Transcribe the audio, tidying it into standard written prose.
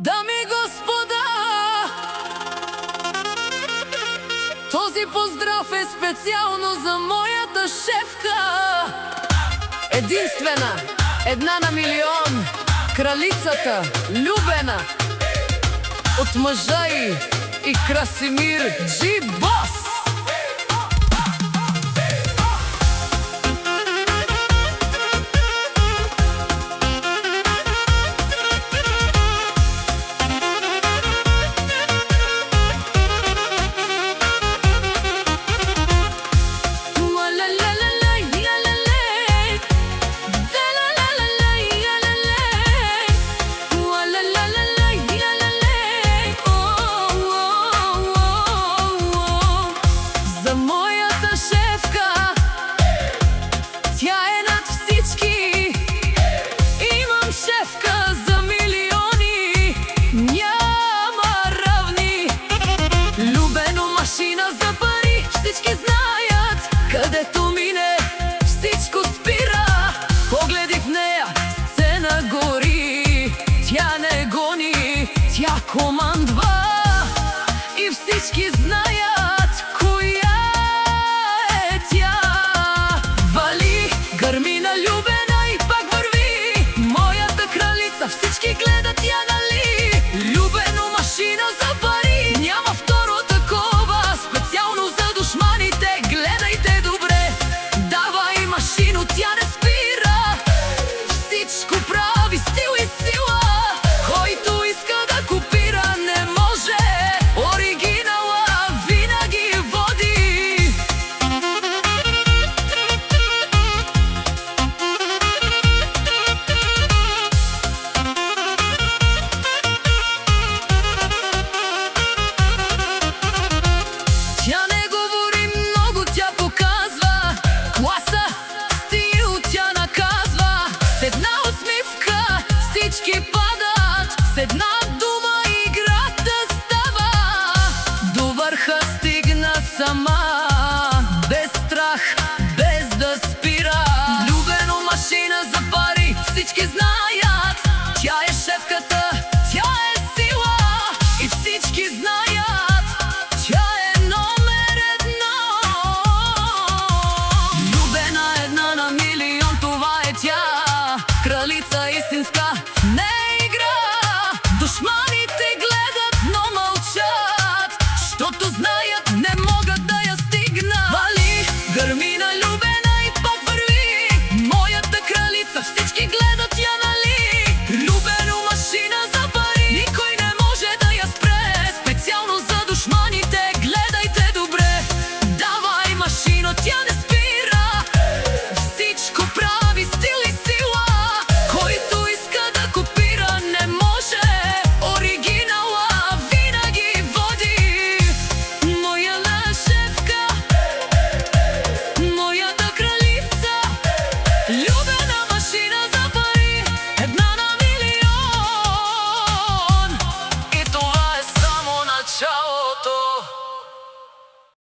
Дами и господа, този поздрав е специално за моята шефка. Единствена, една на милион, кралицата, любена от мъжа и Красимир Джи Бос. Всички знаят, където мине, всичко спира. Погледи в нея, сцена гори. Тя не гони, тя командва. И всички знаят, коя е тя. Вали, гърми налюбена и пак върви. Моята кралица, всички гледат я, нали? Любено, машина за пари. Няма второ такова, специално за душманите. Гледайте добре, давай машино, тя не спира. Всичко прави стил и сила. Който иска да копира, не може. Оригинала винаги води. Тя не говори много, тя показва класа, стил, тя наказва. С една усмивка всички